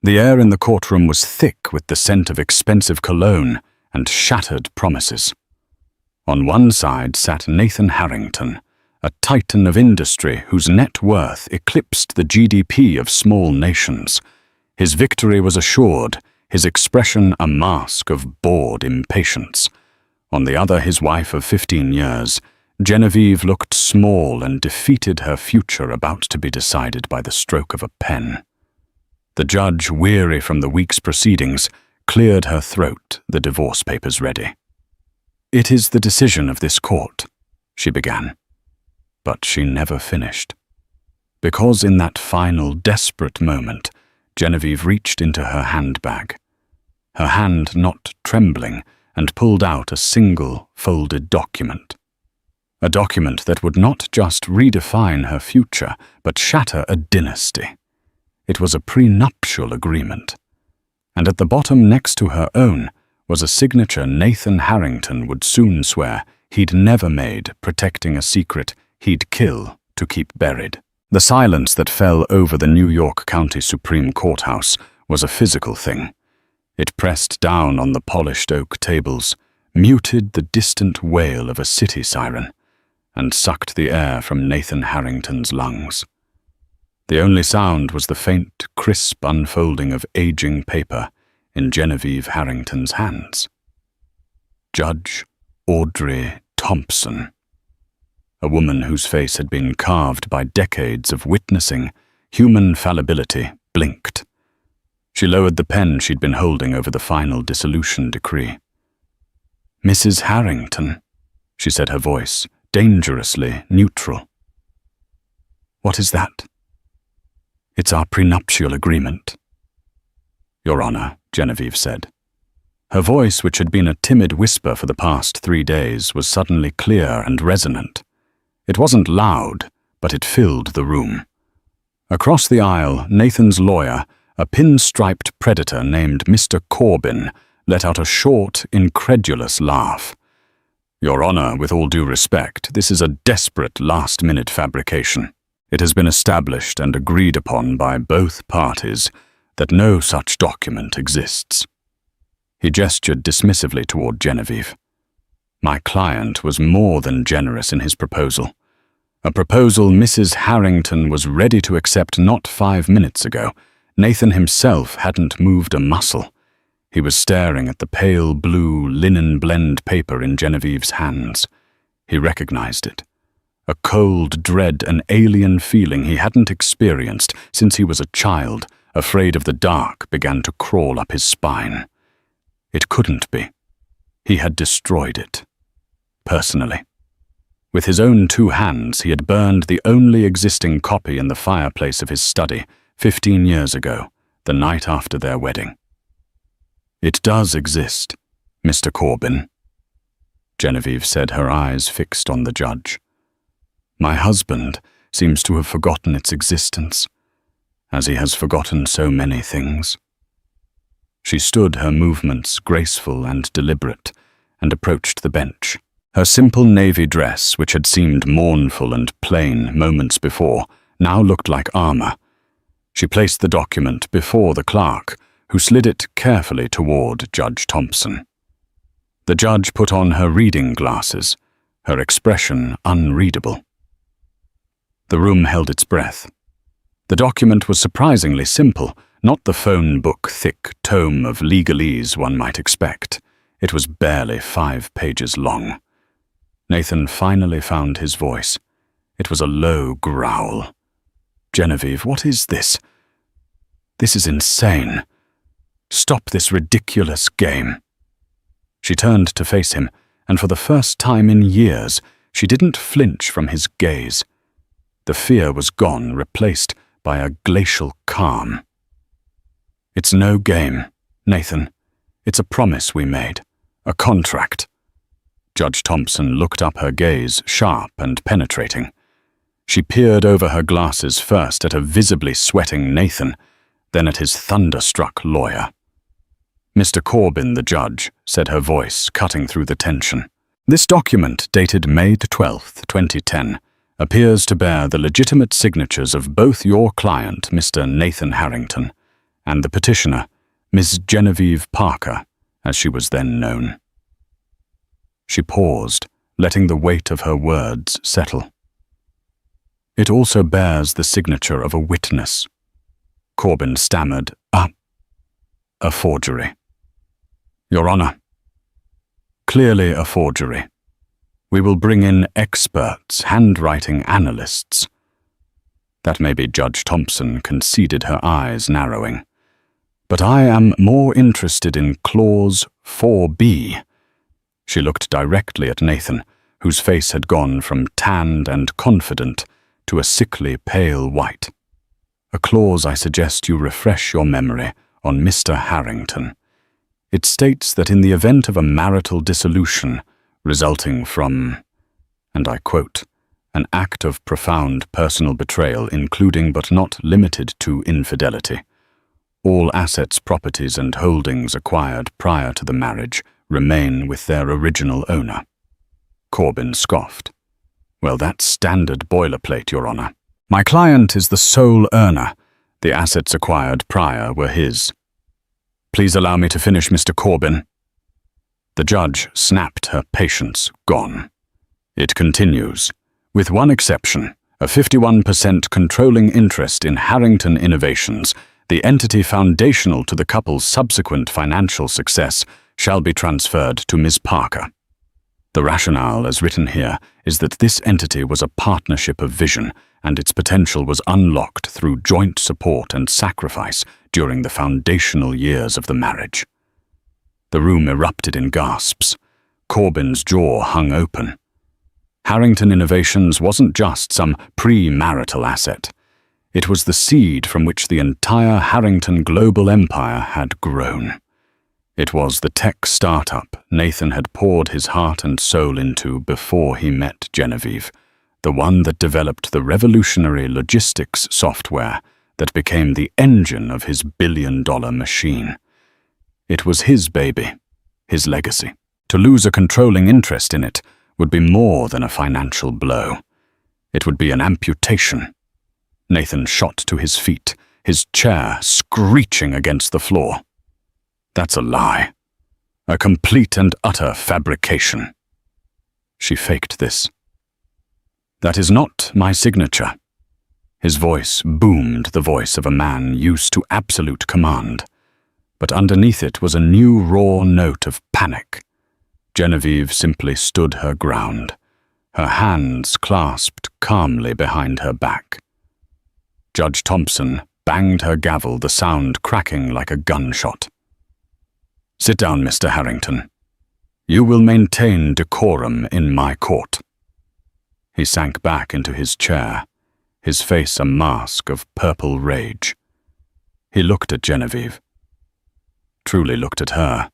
The air in the courtroom was thick with the scent of expensive cologne and shattered promises. On one side sat Nathan Harrington, a titan of industry whose net worth eclipsed the GDP of small nations. His victory was assured, his expression a mask of bored impatience. On the other, his wife of 15 years, Genevieve looked small and defeated, her future about to be decided by the stroke of a pen. The judge, weary from the week's proceedings, cleared her throat, the divorce papers ready. "It is the decision of this court," she began. But she never finished. Because in that final, desperate moment, Genevieve reached into her handbag, her hand not trembling, and pulled out a single, folded document. A document that would not just redefine her future, but shatter a dynasty. It was a prenuptial agreement. And at the bottom, next to her own, was a signature Nathan Harrington would soon swear he'd never made, protecting a secret he'd kill to keep buried. The silence that fell over the New York County Supreme Courthouse was a physical thing. It pressed down on the polished oak tables, muted the distant wail of a city siren, and sucked the air from Nathan Harrington's lungs. The only sound was the faint, crisp unfolding of aging paper in Genevieve Harrington's hands. Judge Audrey Thompson. A woman whose face had been carved by decades of witnessing human fallibility, blinked. She lowered the pen she'd been holding over the final dissolution decree. "Mrs. Harrington," she said, her voice dangerously neutral. "What is that?" "It's our prenuptial agreement." "Your Honor," Genevieve said. Her voice, which had been a timid whisper for the past 3 days, was suddenly clear and resonant. It wasn't loud, but it filled the room. Across the aisle, Nathan's lawyer, a pinstriped predator named Mr. Corbin, let out a short, incredulous laugh. "Your Honor, with all due respect, this is a desperate last-minute fabrication. It has been established and agreed upon by both parties that no such document exists." He gestured dismissively toward Genevieve. "My client was more than generous in his proposal. A proposal Mrs. Harrington was ready to accept not 5 minutes ago. Nathan himself hadn't moved a muscle. He was staring at the pale blue linen blend paper in Genevieve's hands. He recognized it. A cold dread, an alien feeling he hadn't experienced since he was a child, afraid of the dark, began to crawl up his spine. It couldn't be. He had destroyed it. Personally. With his own 2 hands, he had burned the only existing copy in the fireplace of his study 15 years ago, the night after their wedding. "It does exist, Mr. Corbin," Genevieve said, her eyes fixed on the judge. "My husband seems to have forgotten its existence, as he has forgotten so many things." She stood, her movements graceful and deliberate, and approached the bench. Her simple navy dress, which had seemed mournful and plain moments before, now looked like armor. She placed the document before the clerk, who slid it carefully toward Judge Thompson. The judge put on her reading glasses, her expression unreadable. The room held its breath. The document was surprisingly simple, not the phone book thick tome of legalese one might expect. It was barely 5 pages long. Nathan finally found his voice. It was a low growl. "Genevieve, what is this? This is insane. Stop this ridiculous game." She turned to face him, and for the first time in years, she didn't flinch from his gaze. The fear was gone, replaced by a glacial calm. "It's no game, Nathan. It's a promise we made. A contract." Judge Thompson looked up, her gaze sharp and penetrating. She peered over her glasses, first at a visibly sweating Nathan, then at his thunderstruck lawyer. "Mr. Corbin," the judge said, her voice cutting through the tension. "This document, dated May 12, 2010, appears to bear the legitimate signatures of both your client, Mr. Nathan Harrington, and the petitioner, Miss Genevieve Parker, as she was then known. She paused, letting the weight of her words settle. It also bears the signature of a witness. Corbin stammered, a forgery. Your Honor. Clearly a forgery. We will bring in experts, handwriting analysts. That may be Judge Thompson conceded, her eyes narrowing. But I am more interested in Clause 4B. She looked directly at Nathan, whose face had gone from tanned and confident to a sickly pale white. A clause I suggest you refresh your memory on Mr. Harrington. It states that in the event of a marital dissolution resulting from, and I quote, an act of profound personal betrayal including but not limited to infidelity, all assets, properties, and holdings acquired prior to the marriage remain with their original owner. Corbin scoffed. Well, that's standard boilerplate, Your Honor. My client is the sole earner. The assets acquired prior were his. Please allow me to finish, Mr. Corbin. The judge snapped, her patience gone. It continues. With one exception, a 51% controlling interest in Harrington Innovations, the entity foundational to the couple's subsequent financial success, shall be transferred to Ms. Parker. The rationale, as written here, is that this entity was a partnership of vision, and its potential was unlocked through joint support and sacrifice during the foundational years of the marriage. The room erupted in gasps. Corbin's jaw hung open. Harrington Innovations wasn't just some pre-marital asset. It was the seed from which the entire Harrington global empire had grown. It was the tech startup Nathan had poured his heart and soul into before he met Genevieve, the one that developed the revolutionary logistics software that became the engine of his billion-dollar machine. It was his baby, his legacy. To lose a controlling interest in it would be more than a financial blow. It would be an amputation. Nathan shot to his feet, his chair screeching against the floor. That's a lie. A complete and utter fabrication. She faked this. That is not my signature. His voice boomed, the voice of a man used to absolute command. But underneath it was a new raw note of panic. Genevieve simply stood her ground, her hands clasped calmly behind her back. Judge Thompson banged her gavel, the sound cracking like a gunshot. Sit down, Mr. Harrington. You will maintain decorum in my court. He sank back into his chair, his face a mask of purple rage. He looked at Genevieve. Truly looked at her,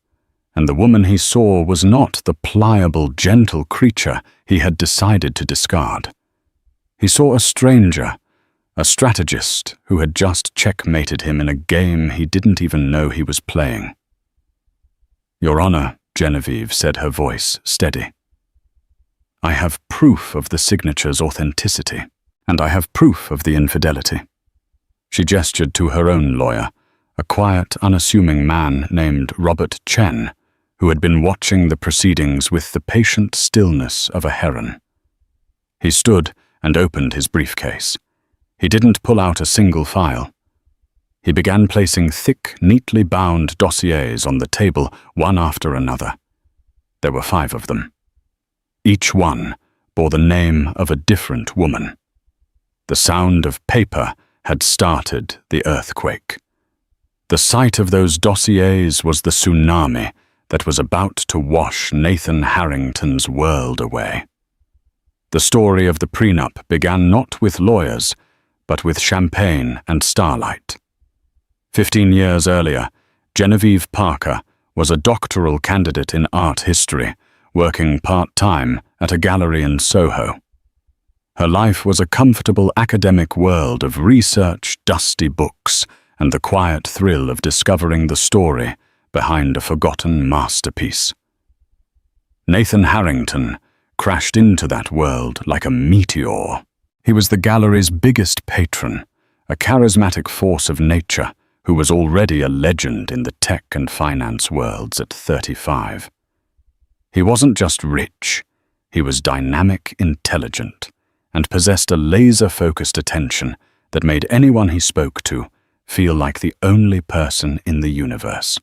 and the woman he saw was not the pliable, gentle creature he had decided to discard. He saw a stranger, a strategist who had just checkmated him in a game he didn't even know he was playing. Your Honor, Genevieve said, her voice steady. I have proof of the signature's authenticity, and I have proof of the infidelity. She gestured to her own lawyer, a quiet, unassuming man named Robert Chen, who had been watching the proceedings with the patient stillness of a heron. He stood and opened his briefcase. He didn't pull out a single file. He began placing thick, neatly bound dossiers on the table, one after another. There were 5 of them. Each one bore the name of a different woman. The sound of paper had started the earthquake. The sight of those dossiers was the tsunami that was about to wash Nathan Harrington's world away. The story of the prenup began not with lawyers, but with champagne and starlight. 15 years earlier, Genevieve Parker was a doctoral candidate in art history, working part-time at a gallery in Soho. Her life was a comfortable academic world of research, dusty books, and the quiet thrill of discovering the story behind a forgotten masterpiece. Nathan Harrington crashed into that world like a meteor. He was the gallery's biggest patron, a charismatic force of nature who who was already a legend in the tech and finance worlds at 35. He wasn't just rich, he was dynamic, intelligent, and possessed a laser-focused attention that made anyone he spoke to feel like the only person in the universe.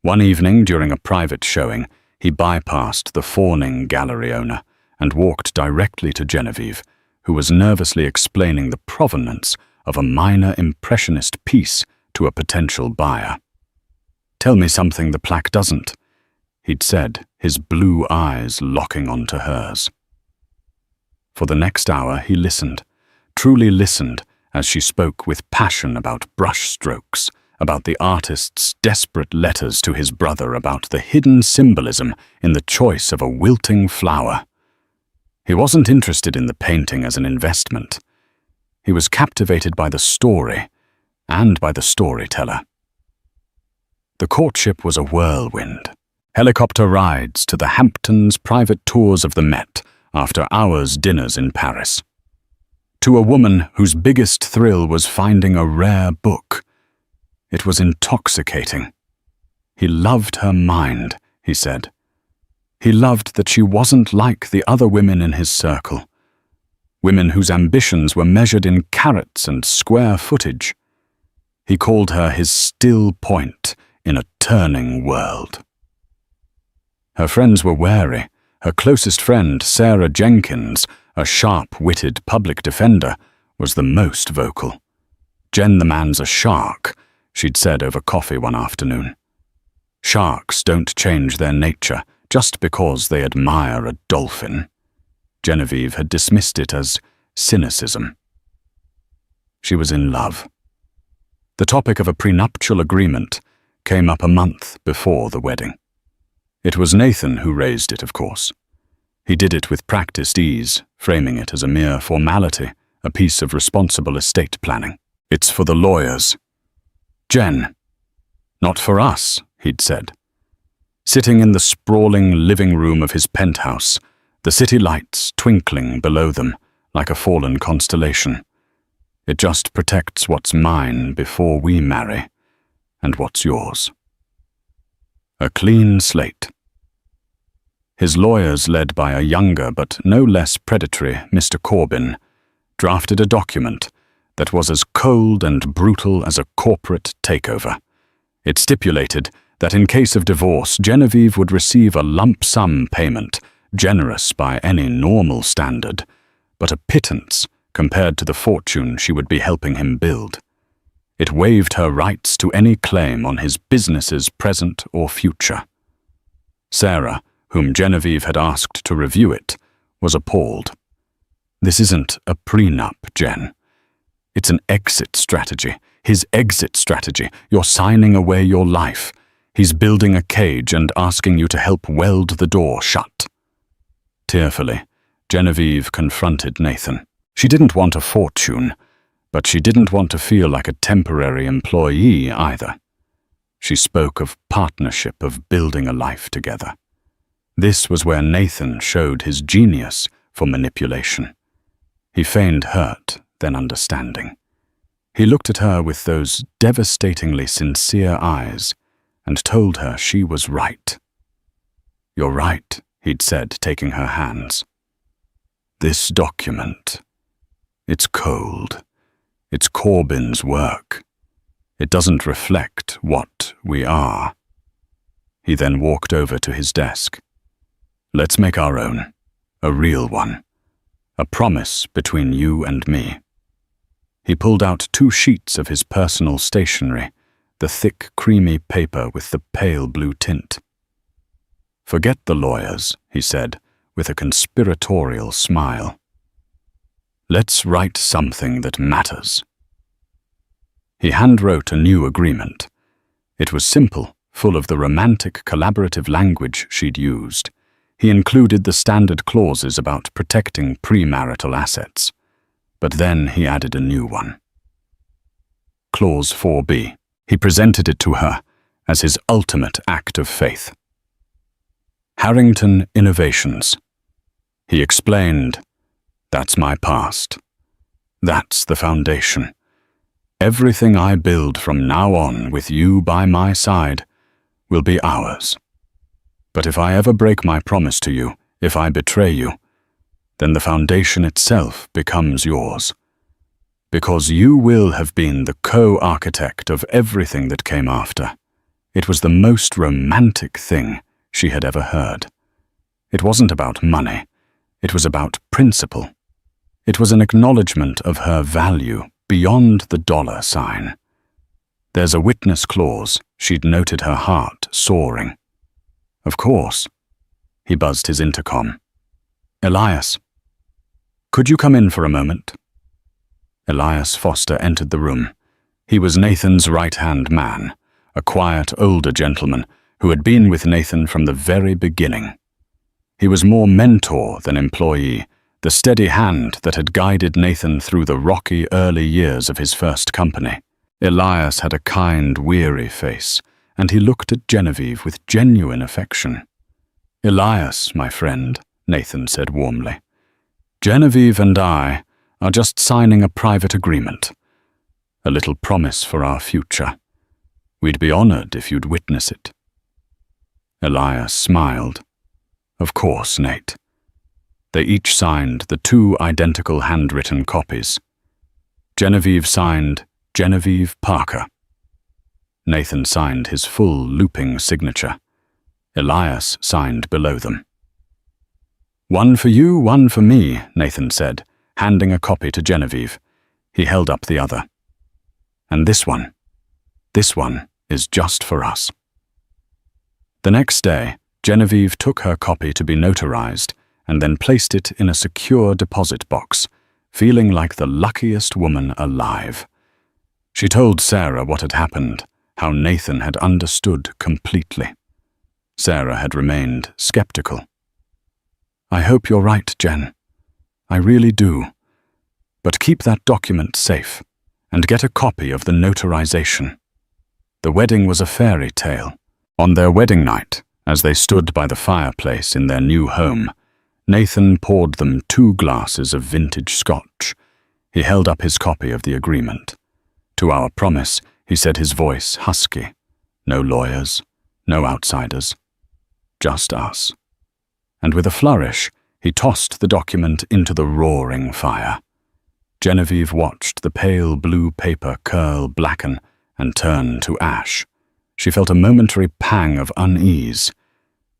One evening during a private showing, he bypassed the fawning gallery owner and walked directly to Genevieve, who was nervously explaining the provenance of a minor impressionist piece to a potential buyer. "Tell me something the plaque doesn't," he'd said, his blue eyes locking onto hers. For the next hour he listened, truly listened, as she spoke with passion about brushstrokes, about the artist's desperate letters to his brother, about the hidden symbolism in the choice of a wilting flower. He wasn't interested in the painting as an investment. He was captivated by the story and by the storyteller. The courtship was a whirlwind. Helicopter rides to the Hamptons, private tours of the Met, after hours dinners in Paris. To a woman whose biggest thrill was finding a rare book. It was intoxicating. He loved her mind, he said. He loved that she wasn't like the other women in his circle. Women whose ambitions were measured in carats and square footage. He called her his still point in a turning world. Her friends were wary. Her closest friend, Sarah Jenkins, a sharp-witted public defender, was the most vocal. "Jen, the man's a shark," she'd said over coffee one afternoon. Sharks don't change their nature just because they admire a dolphin. Genevieve had dismissed it as cynicism. She was in love. The topic of a prenuptial agreement came up a month before the wedding. It was Nathan who raised it, of course. He did it with practiced ease, framing it as a mere formality, a piece of responsible estate planning. "It's for the lawyers." "Jen." "Not for us," he'd said. Sitting in the sprawling living room of his penthouse, the city lights twinkling below them like a fallen constellation. "It just protects what's mine before we marry, and what's yours." A clean slate. His lawyers, led by a younger but no less predatory Mr. Corbin, drafted a document that was as cold and brutal as a corporate takeover. It stipulated that in case of divorce, Genevieve would receive a lump sum payment, generous by any normal standard, but a pittance compared to the fortune she would be helping him build. It waived her rights to any claim on his business's present or future. Sarah, whom Genevieve had asked to review it, was appalled. "This isn't a prenup, Jen. It's an exit strategy. His exit strategy. You're signing away your life. He's building a cage and asking you to help weld the door shut." Tearfully, Genevieve confronted Nathan. She didn't want a fortune, but she didn't want to feel like a temporary employee either. She spoke of partnership, of building a life together. This was where Nathan showed his genius for manipulation. He feigned hurt, then understanding. He looked at her with those devastatingly sincere eyes and told her she was right. "You're right," he'd said, taking her hands. "This document, it's cold. It's Corbin's work. It doesn't reflect what we are." He then walked over to his desk. "Let's make our own, a real one, a promise between you and me." He pulled out 2 sheets of his personal stationery, the thick, creamy paper with the pale blue tint. "Forget the lawyers," he said, with a conspiratorial smile. "Let's write something that matters." He handwrote a new agreement. It was simple, full of the romantic, collaborative language she'd used. He included the standard clauses about protecting premarital assets. But then he added a new one. Clause 4B. He presented it to her as his ultimate act of faith. Harrington Innovations. He explained, "That's my past. That's the foundation. Everything I build from now on with you by my side will be ours. But if I ever break my promise to you, if I betray you, then the foundation itself becomes yours. Because you will have been the co-architect of everything that came after. It was the most romantic thing she had ever heard. It wasn't about money. It was about principle. It was an acknowledgement of her value beyond the dollar sign. There's a witness clause. She'd noted her heart soaring. Of course. He buzzed his intercom. Elias. Could you come in for a moment? Elias Foster entered the room. He was Nathan's right-hand man, a quiet older gentleman who had been with Nathan from the very beginning. He was more mentor than employee, the steady hand that had guided Nathan through the rocky early years of his first company. Elias had a kind, weary face, and he looked at Genevieve with genuine affection. Elias, my friend, Nathan said warmly. Genevieve and I are just signing a private agreement, a little promise for our future. We'd be honored if you'd witness it. Elias smiled. Of course, Nate. They each signed the 2 identical handwritten copies. Genevieve signed Genevieve Parker. Nathan signed his full looping signature. Elias signed below them. One for you, one for me, Nathan said, handing a copy to Genevieve. He held up the other. And this one is just for us. The next day, Genevieve took her copy to be notarized and then placed it in a secure deposit box, feeling like the luckiest woman alive. She told Sarah what had happened, how Nathan had understood completely. Sarah had remained skeptical. I hope you're right, Jen. I really do. But keep that document safe and get a copy of the notarization. The wedding was a fairy tale. On their wedding night, as they stood by the fireplace in their new home, Nathan poured them 2 glasses of vintage scotch. He held up his copy of the agreement. To our promise, he said, his voice husky. No lawyers, no outsiders. Just us. And with a flourish, he tossed the document into the roaring fire. Genevieve watched the pale blue paper curl, blacken, and turn to ash. She felt a momentary pang of unease.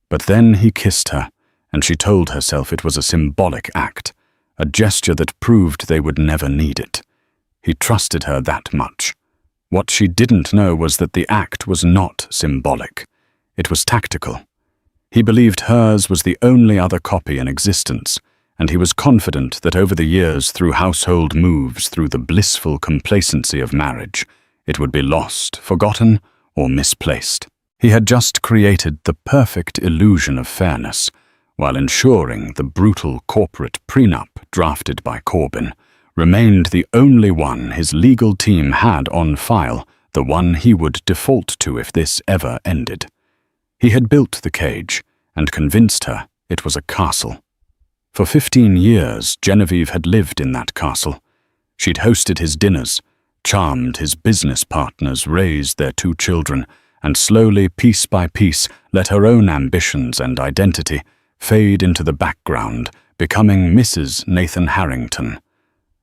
But then he kissed her, and she told herself it was a symbolic act, a gesture that proved they would never need it. He trusted her that much. What she didn't know was that the act was not symbolic. It was tactical. He believed hers was the only other copy in existence, and he was confident that over the years, through household moves, through the blissful complacency of marriage, it would be lost, forgotten, or misplaced. He had just created the perfect illusion of fairness, while ensuring the brutal corporate prenup drafted by Corbyn remained the only one his legal team had on file, the one he would default to if this ever ended. He had built the cage and convinced her it was a castle. For 15 years, Genevieve had lived in that castle. She'd hosted his dinners, charmed his business partners, raised their 2 children, and slowly, piece by piece, let her own ambitions and identity fade into the background, becoming Mrs. Nathan Harrington.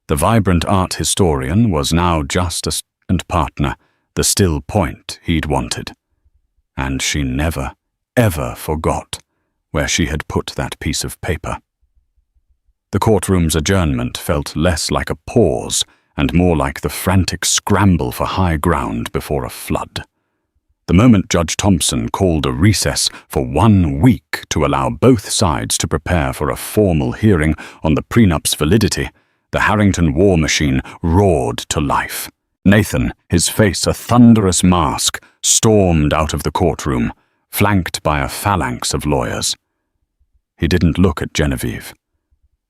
The vibrant art historian was now just a and partner, the still point he'd wanted. And she never, ever forgot where she had put that piece of paper. The courtroom's adjournment felt less like a pause and more like the frantic scramble for high ground before a flood. The moment Judge Thompson called a recess for 1 week to allow both sides to prepare for a formal hearing on the prenup's validity, the Harrington war machine roared to life. Nathan, his face a thunderous mask, stormed out of the courtroom, flanked by a phalanx of lawyers. He didn't look at Genevieve.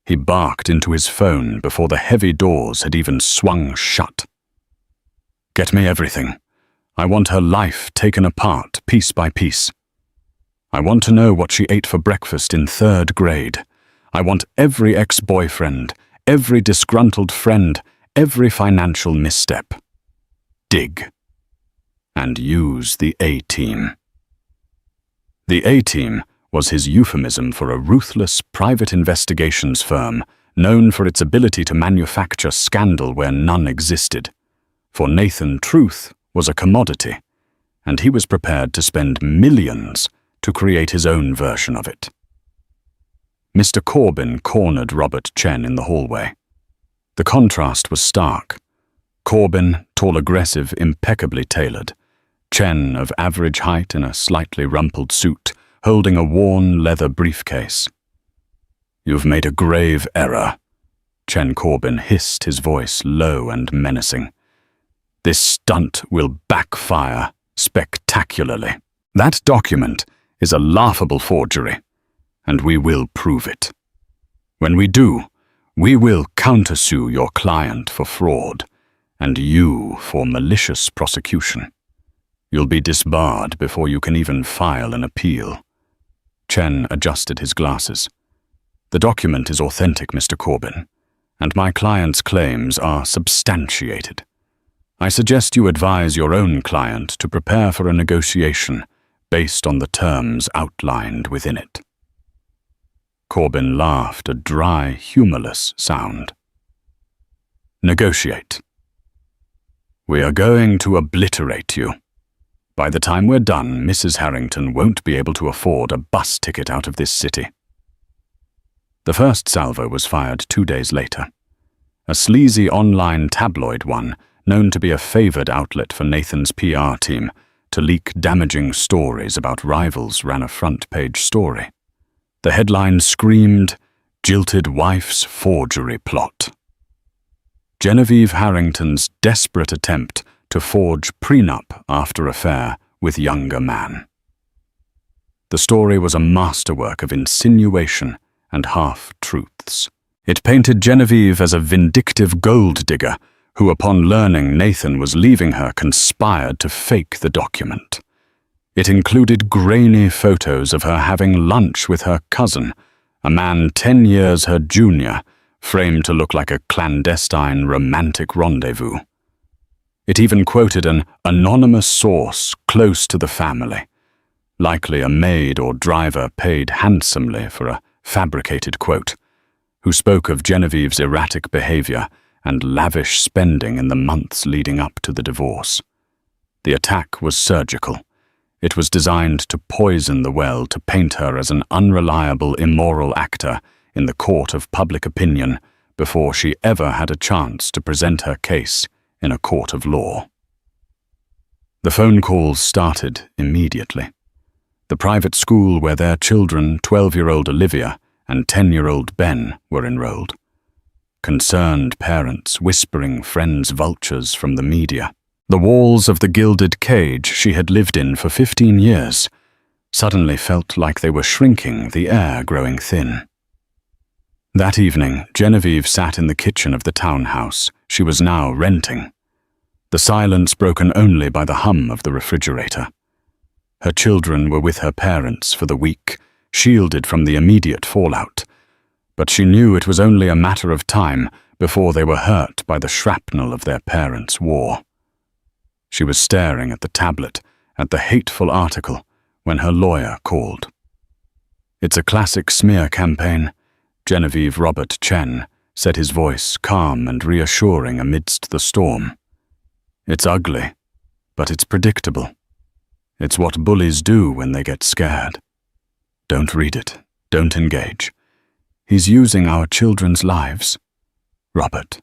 He barked into his phone before the heavy doors had even swung shut. Get me everything. I want her life taken apart piece by piece. I want to know what she ate for breakfast in 3rd grade. I want every ex-boyfriend, every disgruntled friend, every financial misstep. dig. And use the A-team. The A-team was his euphemism for a ruthless private investigations firm known for its ability to manufacture scandal where none existed. For Nathan, truth was a commodity, and he was prepared to spend millions to create his own version of it. Mr. Corbin cornered Robert Chen in the hallway. The contrast was stark. Corbin, tall, aggressive, impeccably tailored. Chen, of average height in a slightly rumpled suit, holding a worn leather briefcase. "You've made a grave error," Chen Corbin hissed, his voice low and menacing. "This stunt will backfire spectacularly. That document is a laughable forgery, and we will prove it. When we do, we will countersue your client for fraud, and you for malicious prosecution. You'll be disbarred before you can even file an appeal." Chen adjusted his glasses. "The document is authentic, Mr. Corbin, and my client's claims are substantiated. I suggest you advise your own client to prepare for a negotiation based on the terms outlined within it." Corbin laughed, a dry, humorless sound. "Negotiate. We are going to obliterate you. By the time we're done, Mrs. Harrington won't be able to afford a bus ticket out of this city." The first salvo was fired 2 days later. A sleazy online tabloid one, known to be a favored outlet for Nathan's PR team to leak damaging stories about rivals, ran a front-page story. The headline screamed, "Jilted Wife's Forgery Plot." Genevieve Harrington's desperate attempt to forge prenup after affair with younger man. The story was a masterwork of insinuation and half-truths. It painted Genevieve as a vindictive gold digger who, upon learning Nathan was leaving her, conspired to fake the document. It included grainy photos of her having lunch with her cousin, a man 10 years her junior, framed to look like a clandestine romantic rendezvous. It even quoted an anonymous source close to the family, likely a maid or driver paid handsomely for a fabricated quote, who spoke of Genevieve's erratic behavior and lavish spending in the months leading up to the divorce. The attack was surgical. It was designed to poison the well, to paint her as an unreliable, immoral actor in the court of public opinion before she ever had a chance to present her case in a court of law. The phone calls started immediately. The private school where their children, 12-year-old Olivia and 10-year-old Ben, were enrolled. Concerned parents whispering friends' vultures from the media. The walls of the gilded cage she had lived in for 15 years suddenly felt like they were shrinking, the air growing thin. That evening, Genevieve sat in the kitchen of the townhouse she was now renting, the silence broken only by the hum of the refrigerator. Her children were with her parents for the week, shielded from the immediate fallout, but she knew it was only a matter of time before they were hurt by the shrapnel of their parents' war. She was staring at the tablet, at the hateful article, when her lawyer called. "It's a classic smear campaign," Genevieve Robert Chen said, his voice calm and reassuring amidst the storm. "It's ugly, but it's predictable. It's what bullies do when they get scared. Don't read it. Don't engage. He's using our children's lives. Robert,"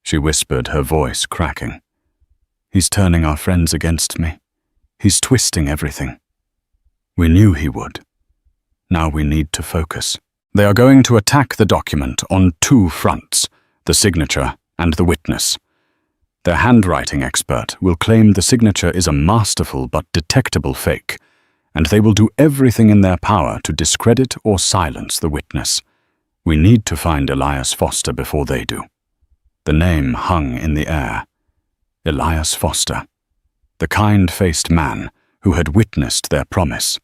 she whispered, her voice cracking. "He's turning our friends against me. He's twisting everything. We knew he would. Now we need to focus. They are going to attack the document on 2 fronts, the signature and the witness. Their handwriting expert will claim the signature is a masterful but detectable fake, and they will do everything in their power to discredit or silence the witness. We need to find Elias Foster before they do." The name hung in the air. Elias Foster, the kind-faced man who had witnessed their promise.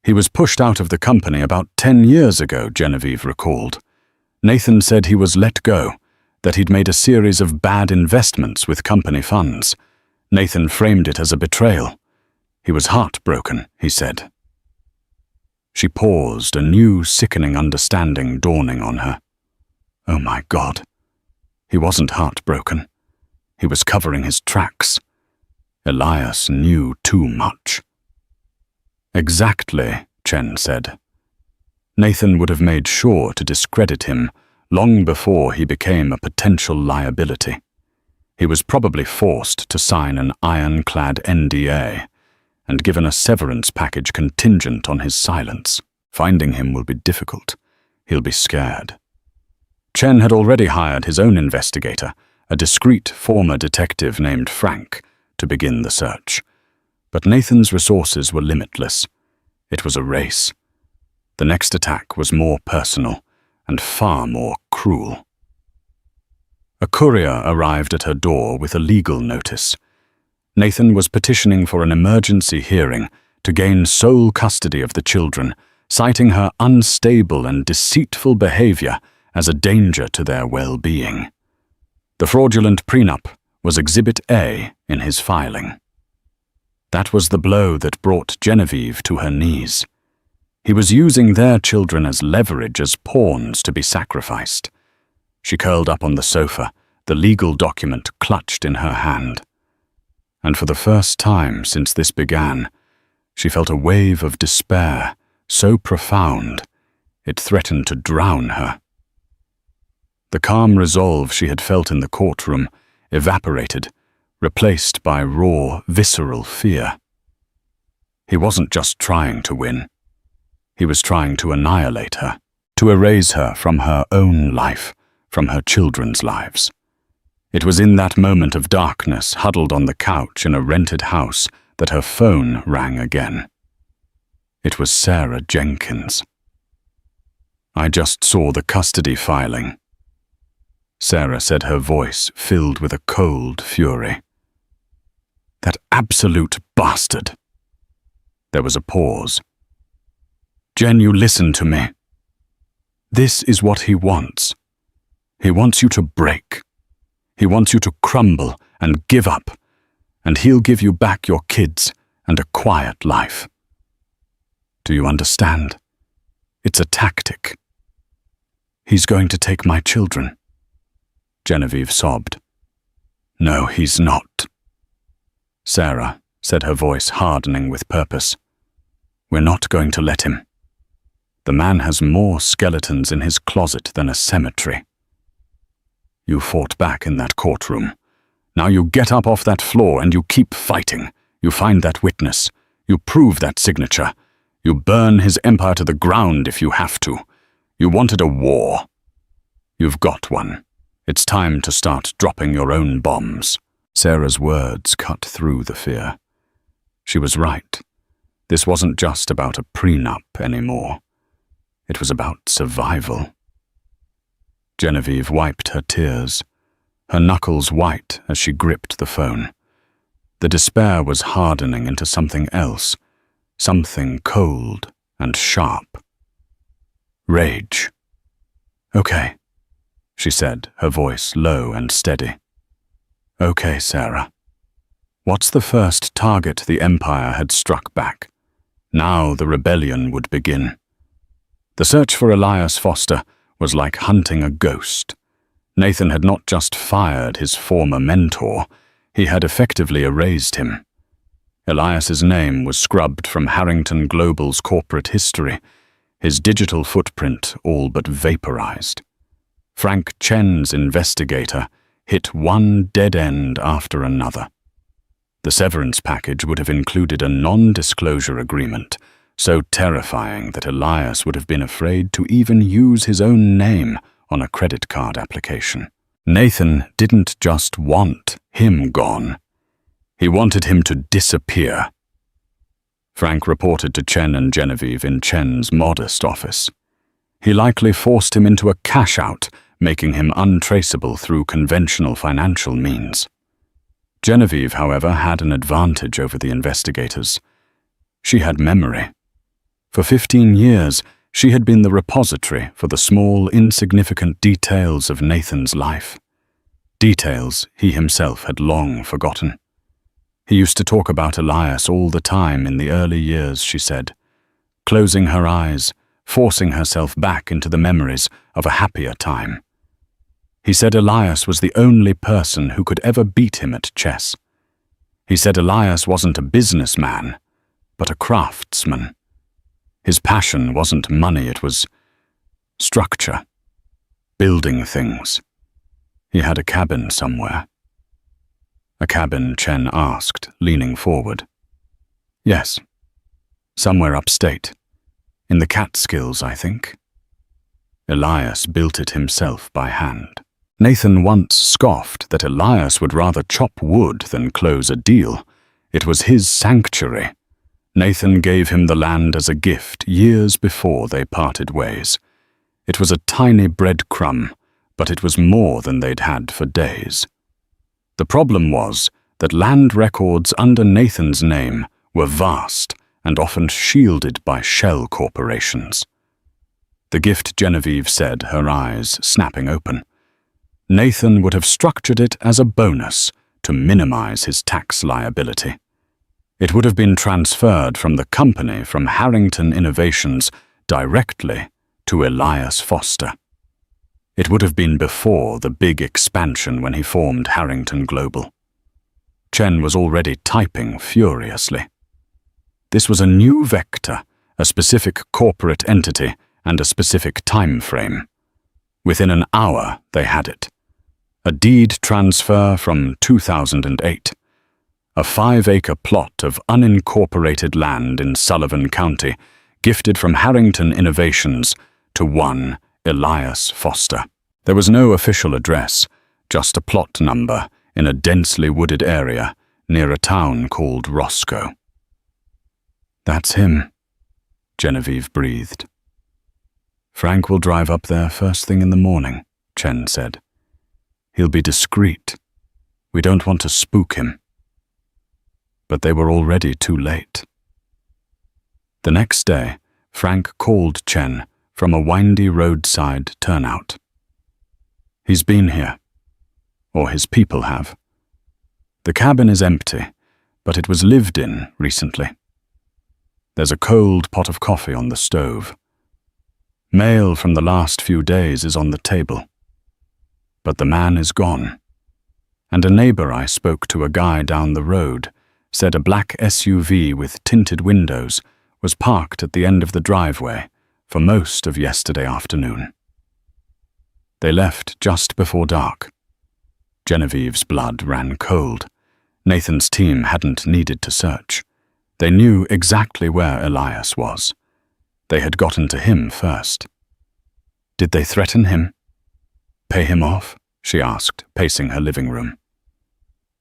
He was pushed out of the company about 10 years ago, Genevieve recalled. Nathan said he was let go, that he'd made a series of bad investments with company funds, Nathan framed it as a betrayal. He was heartbroken, he said. She paused, a new sickening understanding dawning on her. Oh my God. He wasn't heartbroken. He was covering his tracks. Elias knew too much. Exactly, Chen said. Nathan would have made sure to discredit him long before he became a potential liability. He was probably forced to sign an ironclad NDA and given a severance package contingent on his silence. Finding him will be difficult. He'll be scared. Chen had already hired his own investigator, a discreet former detective named Frank, to begin the search. But Nathan's resources were limitless. It was a race. The next attack was more personal and far more cruel. A courier arrived at her door with a legal notice. Nathan was petitioning for an emergency hearing to gain sole custody of the children, citing her unstable and deceitful behavior as a danger to their well-being. The fraudulent prenup was Exhibit A in his filing. That was the blow that brought Genevieve to her knees. He was using their children as leverage, as pawns to be sacrificed. She curled up on the sofa, the legal document clutched in her hand. And for the first time since this began, she felt a wave of despair so profound it threatened to drown her. The calm resolve she had felt in the courtroom evaporated, replaced by raw, visceral fear. He wasn't just trying to win. He was trying to annihilate her, to erase her from her own life, from her children's lives. It was in that moment of darkness, huddled on the couch in a rented house, that her phone rang again. It was Sarah Jenkins. I just saw the custody filing. Sarah said, her voice filled with a cold fury. That absolute bastard. There was a pause. Jen, you listen to me. This is what he wants. He wants you to break. He wants you to crumble and give up, and he'll give you back your kids and a quiet life. Do you understand? It's a tactic. He's going to take my children. Genevieve sobbed. No, he's not. Sarah said, her voice hardening with purpose. We're not going to let him. The man has more skeletons in his closet than a cemetery. You fought back in that courtroom. Now you get up off that floor and you keep fighting. You find that witness. You prove that signature. You burn his empire to the ground if you have to. You wanted a war. You've got one. It's time to start dropping your own bombs. Sarah's words cut through the fear. She was right. This wasn't just about a prenup anymore. It was about survival. Genevieve wiped her tears, her knuckles white as she gripped the phone. The despair was hardening into something else, something cold and sharp. Rage. Okay, she said, her voice low and steady. Okay, Sarah. What's the first target the Empire had struck back? Now the rebellion would begin. The search for Elias Foster was like hunting a ghost. Nathan had not just fired his former mentor, he had effectively erased him. Elias's name was scrubbed from Harrington Global's corporate history, his digital footprint all but vaporized. Frank Chen's investigator hit one dead end after another. The severance package would have included a non-disclosure agreement, so terrifying that Elias would have been afraid to even use his own name on a credit card application. Nathan didn't just want him gone. He wanted him to disappear. Frank reported to Chen and Genevieve in Chen's modest office. He likely forced him into a cash-out, making him untraceable through conventional financial means. Genevieve, however, had an advantage over the investigators. She had memory. For 15 years, she had been the repository for the small, insignificant details of Nathan's life. Details he himself had long forgotten. He used to talk about Elias all the time in the early years, she said, closing her eyes, forcing herself back into the memories of a happier time. He said Elias was the only person who could ever beat him at chess. He said Elias wasn't a businessman, but a craftsman. His passion wasn't money, it was structure, building things. He had a cabin somewhere. A cabin, Chen asked, leaning forward. Yes, somewhere upstate. In the Catskills, I think. Elias built it himself by hand. Nathan once scoffed that Elias would rather chop wood than close a deal. It was his sanctuary. Nathan gave him the land as a gift years before they parted ways. It was a tiny breadcrumb, but it was more than they'd had for days. The problem was that land records under Nathan's name were vast and often shielded by shell corporations. The gift, Genevieve said, her eyes snapping open. Nathan would have structured it as a bonus to minimize his tax liability. It would have been transferred from the company from Harrington Innovations directly to Elias Foster. It would have been before the big expansion when he formed Harrington Global. Chen was already typing furiously. This was a new vector, a specific corporate entity, and a specific time frame. Within an hour, they had it. A deed transfer from 2008. A 5-acre plot of unincorporated land in Sullivan County, gifted from Harrington Innovations to one Elias Foster. There was no official address, just a plot number in a densely wooded area near a town called Roscoe. That's him, Genevieve breathed. Frank will drive up there first thing in the morning, Chen said. He'll be discreet. We don't want to spook him. But they were already too late. The next day, Frank called Chen from a windy roadside turnout. He's been here, or his people have. The cabin is empty, but it was lived in recently. There's a cold pot of coffee on the stove. Mail from the last few days is on the table. But the man is gone. And a neighbor I spoke to, a guy down the road, said a black SUV with tinted windows was parked at the end of the driveway for most of yesterday afternoon. They left just before dark. Genevieve's blood ran cold. Nathan's team hadn't needed to search. They knew exactly where Elias was. They had gotten to him first. Did they threaten him? Pay him off? She asked, pacing her living room.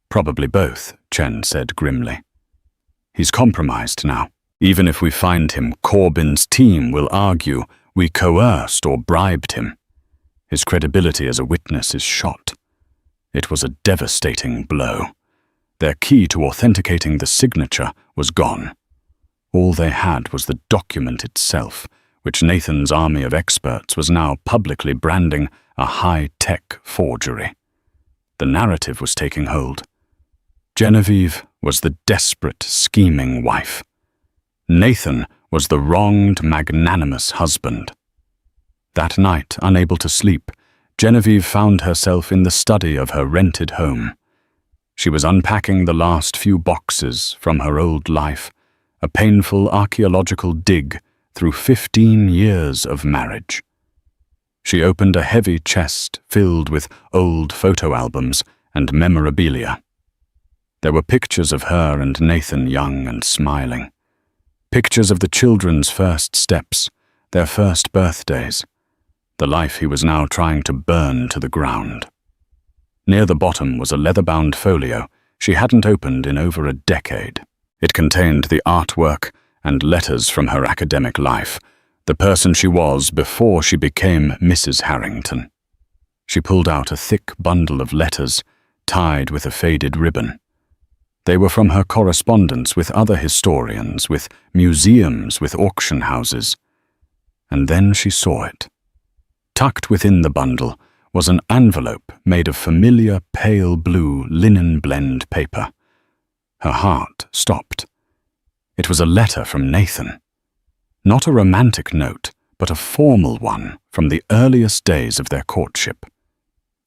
Probably both, Chen said grimly. He's compromised now. Even if we find him, Corbyn's team will argue we coerced or bribed him. His credibility as a witness is shot. It was a devastating blow. Their key to authenticating the signature was gone. All they had was the document itself, which Nathan's army of experts was now publicly branding a high-tech forgery. The narrative was taking hold. Genevieve was the desperate, scheming wife. Nathan was the wronged, magnanimous husband. That night, unable to sleep, Genevieve found herself in the study of her rented home. She was unpacking the last few boxes from her old life, a painful archaeological dig through 15 years of marriage. She opened a heavy chest filled with old photo albums and memorabilia. There were pictures of her and Nathan young and smiling. Pictures of the children's first steps, their first birthdays, the life he was now trying to burn to the ground. Near the bottom was a leather-bound folio she hadn't opened in over a decade. It contained the artwork and letters from her academic life, the person she was before she became Mrs. Harrington. She pulled out a thick bundle of letters, tied with a faded ribbon. They were from her correspondence with other historians, with museums, with auction houses. And then she saw it. Tucked within the bundle was an envelope made of familiar pale blue linen blend paper. Her heart stopped. It was a letter from Nathan. Not a romantic note, but a formal one from the earliest days of their courtship.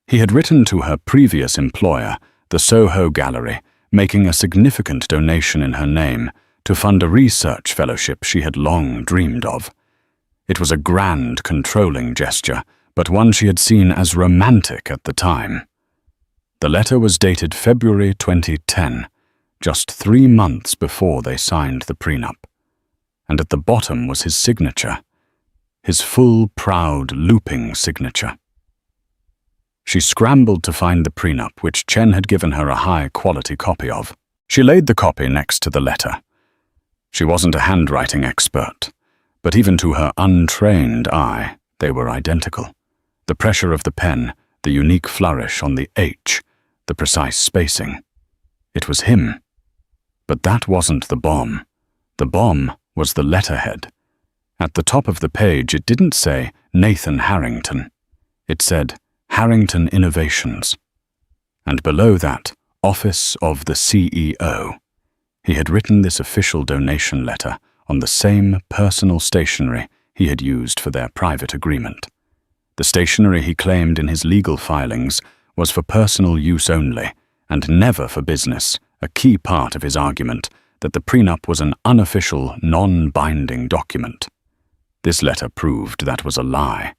He had written to her previous employer, the Soho Gallery, making a significant donation in her name to fund a research fellowship she had long dreamed of. It was a grand, controlling gesture, but one she had seen as romantic at the time. The letter was dated February 2010, just 3 months before they signed the prenup. And at the bottom was his signature, his full, proud, looping signature. She scrambled to find the prenup, which Chen had given her a high-quality copy of. She laid the copy next to the letter. She wasn't a handwriting expert, but even to her untrained eye, they were identical. The pressure of the pen, the unique flourish on the H, the precise spacing. It was him. But that wasn't the bomb. The bomb was the letterhead. At the top of the page, it didn't say Nathan Harrington. It said Harrington Innovations. And below that, Office of the CEO. He had written this official donation letter on the same personal stationery he had used for their private agreement. The stationery he claimed in his legal filings was for personal use only, and never for business, a key part of his argument that the prenup was an unofficial, non-binding document. This letter proved that was a lie.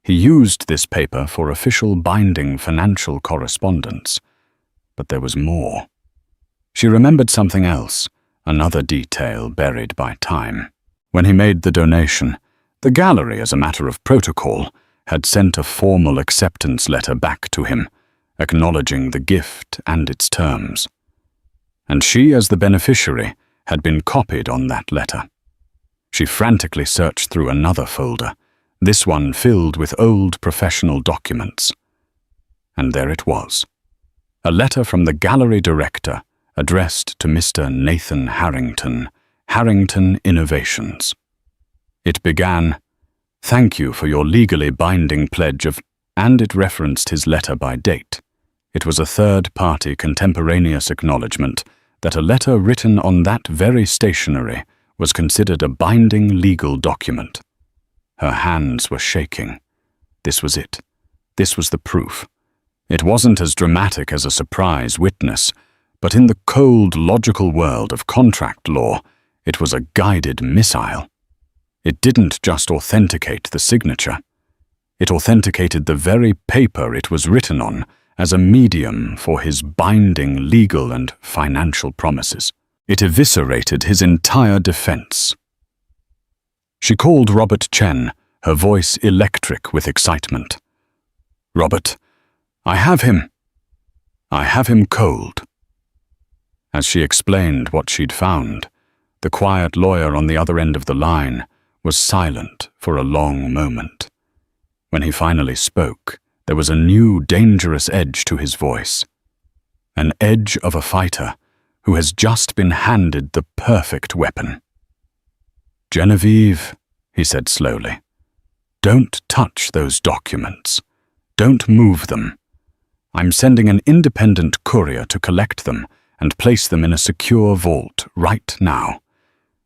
He used this paper for official binding financial correspondence. But there was more. She remembered something else, another detail buried by time. When he made the donation, the gallery, as a matter of protocol, had sent a formal acceptance letter back to him, acknowledging the gift and its terms. And she, as the beneficiary, had been copied on that letter. She frantically searched through another folder, this one filled with old professional documents. And there it was, a letter from the gallery director addressed to Mr. Nathan Harrington, Harrington Innovations. It began, "Thank you for your legally binding pledge of," and it referenced his letter by date. It was a third-party contemporaneous acknowledgement that a letter written on that very stationery was considered a binding legal document. Her hands were shaking. This was it. This was the proof. It wasn't as dramatic as a surprise witness, but in the cold, logical world of contract law, it was a guided missile. It didn't just authenticate the signature. It authenticated the very paper it was written on as a medium for his binding legal and financial promises. It eviscerated his entire defense. She called Robert Chen, her voice electric with excitement. "Robert, I have him. I have him cold." As she explained what she'd found, the quiet lawyer on the other end of the line was silent for a long moment. When he finally spoke, there was a new dangerous edge to his voice. An edge of a fighter who has just been handed the perfect weapon. "Genevieve," he said slowly, "don't touch those documents. Don't move them. I'm sending an independent courier to collect them and place them in a secure vault right now.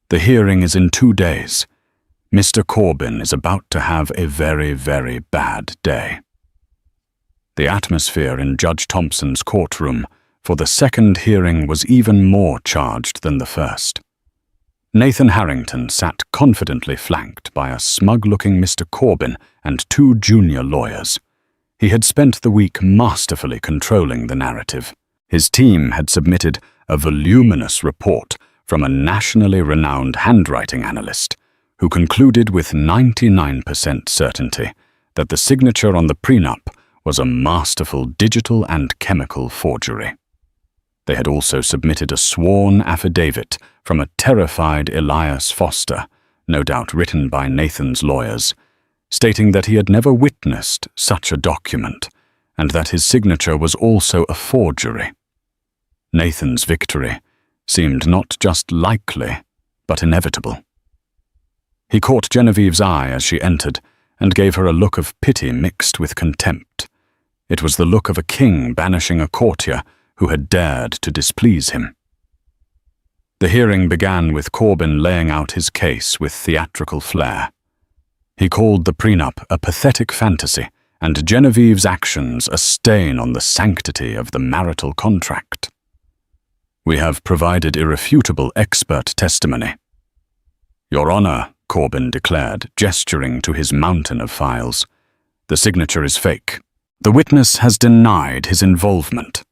The hearing is in 2 days. Mr. Corbin is about to have a very, very bad day." The atmosphere in Judge Thompson's courtroom for the second hearing was even more charged than the first. Nathan Harrington sat confidently flanked by a smug-looking Mr. Corbin and 2 junior lawyers. He had spent the week masterfully controlling the narrative. His team had submitted a voluminous report from a nationally renowned handwriting analyst who concluded with 99% certainty that the signature on the prenup was a masterful digital and chemical forgery. They had also submitted a sworn affidavit from a terrified Elias Foster, no doubt written by Nathan's lawyers, stating that he had never witnessed such a document and that his signature was also a forgery. Nathan's victory seemed not just likely, but inevitable. He caught Genevieve's eye as she entered and gave her a look of pity mixed with contempt. It was the look of a king banishing a courtier who had dared to displease him. The hearing began with Corbin laying out his case with theatrical flair. He called the prenup a pathetic fantasy and Genevieve's actions a stain on the sanctity of the marital contract. "We have provided irrefutable expert testimony." "Your Honor," Corbin declared, gesturing to his mountain of files, "the signature is fake. The witness has denied his involvement.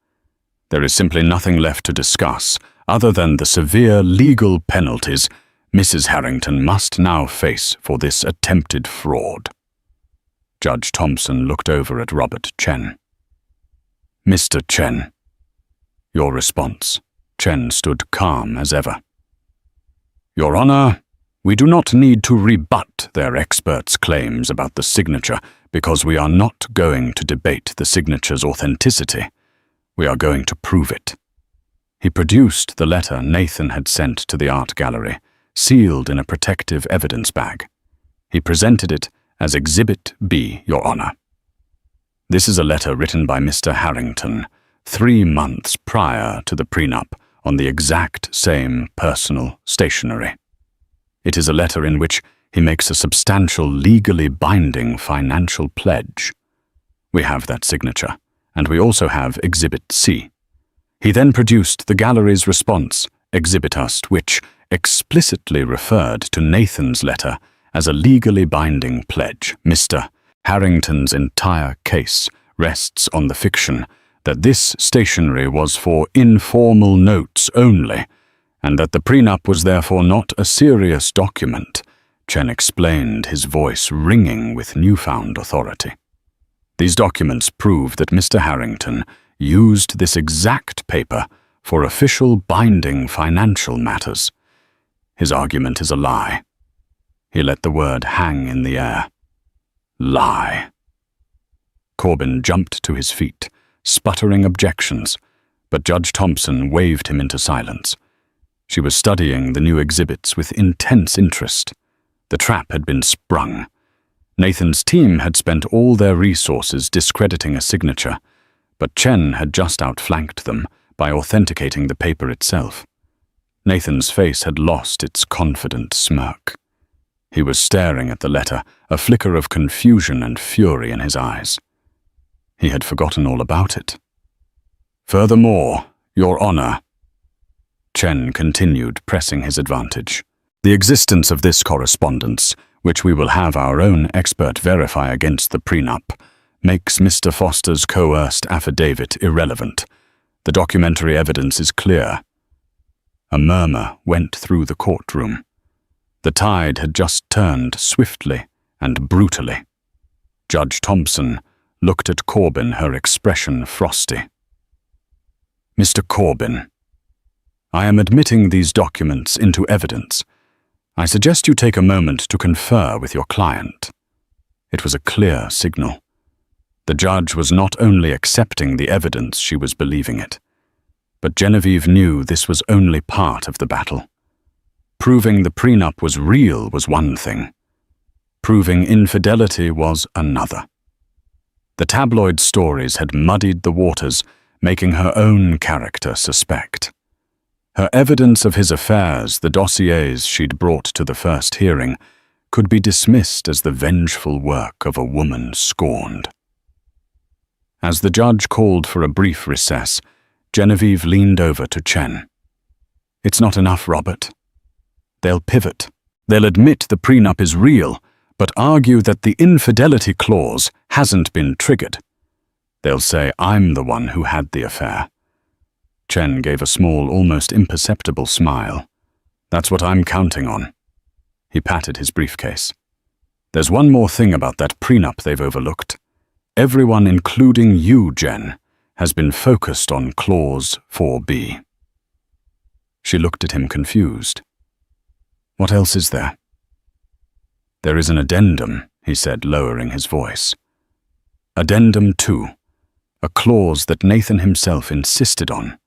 There is simply nothing left to discuss other than the severe legal penalties Mrs. Harrington must now face for this attempted fraud." Judge Thompson looked over at Robert Chen. "Mr. Chen." "Your response." Chen stood calm as ever. "Your Honor, we do not need to rebut their experts' claims about the signature because we are not going to debate the signature's authenticity. We are going to prove it." He produced the letter Nathan had sent to the art gallery, sealed in a protective evidence bag. He presented it as Exhibit B, Your Honor. "This is a letter written by Mr. Harrington 3 months prior to the prenup on the exact same personal stationery. It is a letter in which he makes a substantial legally binding financial pledge. We have that signature, and we also have Exhibit C." He then produced the gallery's response, Exhibit US, which explicitly referred to Nathan's letter as a legally binding pledge. Mr. Harrington's entire case rests on the fiction that this stationery was for informal notes only, and that the prenup was therefore not a serious document, Chen explained, his voice ringing with newfound authority. "These documents prove that Mr. Harrington used this exact paper for official binding financial matters. His argument is a lie." He let the word hang in the air. "Lie." Corbin jumped to his feet, sputtering objections, but Judge Thompson waved him into silence. She was studying the new exhibits with intense interest. The trap had been sprung. Nathan's team had spent all their resources discrediting a signature, but Chen had just outflanked them by authenticating the paper itself. Nathan's face had lost its confident smirk. He was staring at the letter, a flicker of confusion and fury in his eyes. He had forgotten all about it. "Furthermore, Your Honor," Chen continued, pressing his advantage, "the existence of this correspondence, which we will have our own expert verify against the prenup, makes Mr. Foster's coerced affidavit irrelevant. The documentary evidence is clear." A murmur went through the courtroom. The tide had just turned swiftly and brutally. Judge Thompson looked at Corbin, her expression frosty. "Mr. Corbin, I am admitting these documents into evidence. I suggest you take a moment to confer with your client." It was a clear signal. The judge was not only accepting the evidence, she was believing it. But Genevieve knew this was only part of the battle. Proving the prenup was real was one thing. Proving infidelity was another. The tabloid stories had muddied the waters, making her own character suspect. Her evidence of his affairs, the dossiers she'd brought to the first hearing, could be dismissed as the vengeful work of a woman scorned. As the judge called for a brief recess, Genevieve leaned over to Chen. "It's not enough, Robert. They'll pivot. They'll admit the prenup is real, but argue that the infidelity clause hasn't been triggered. They'll say I'm the one who had the affair." Chen gave a small, almost imperceptible smile. "That's what I'm counting on." He patted his briefcase. "There's one more thing about that prenup they've overlooked. Everyone, including you, Jen, has been focused on Clause 4B. She looked at him confused. "What else is there?" "There is an addendum," he said, lowering his voice. "Addendum 2, a clause that Nathan himself insisted on.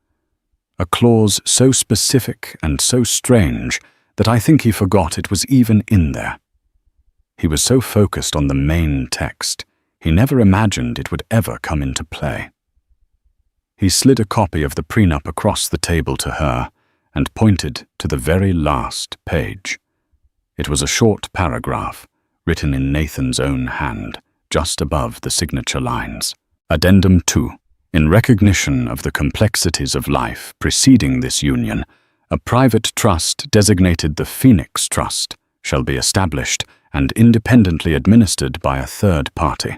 A clause so specific and so strange that I think he forgot it was even in there. He was so focused on the main text, he never imagined it would ever come into play." He slid a copy of the prenup across the table to her and pointed to the very last page. It was a short paragraph, written in Nathan's own hand, just above the signature lines. Addendum 2. In recognition of the complexities of life preceding this union, a private trust designated the Phoenix Trust shall be established and independently administered by a third party.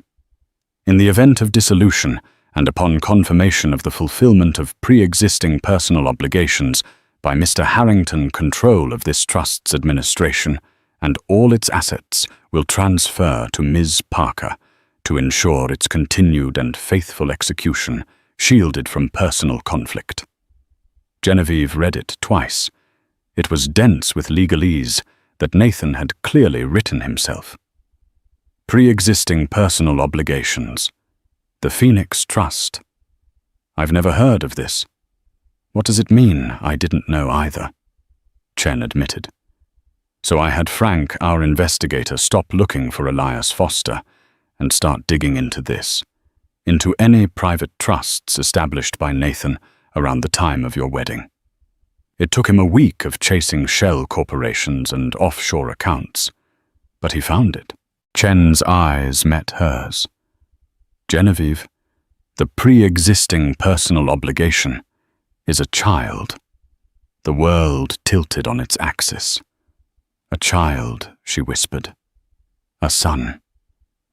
In the event of dissolution, and upon confirmation of the fulfillment of pre-existing personal obligations by Mr. Harrington, control of this trust's administration and all its assets will transfer to Ms. Parker to ensure its continued and faithful execution, shielded from personal conflict. Genevieve read it twice. It was dense with legalese that Nathan had clearly written himself. Pre-existing personal obligations. The Phoenix Trust. I've never heard of this. What does it mean? I didn't know either, Chen admitted. So I had Frank, our investigator, stop looking for Elias Foster and start digging into this, into any private trusts established by Nathan around the time of your wedding. It took him a week of chasing shell corporations and offshore accounts, but he found it. Chen's eyes met hers. Genevieve, the pre-existing personal obligation is a child. The world tilted on its axis. A child, she whispered. A son,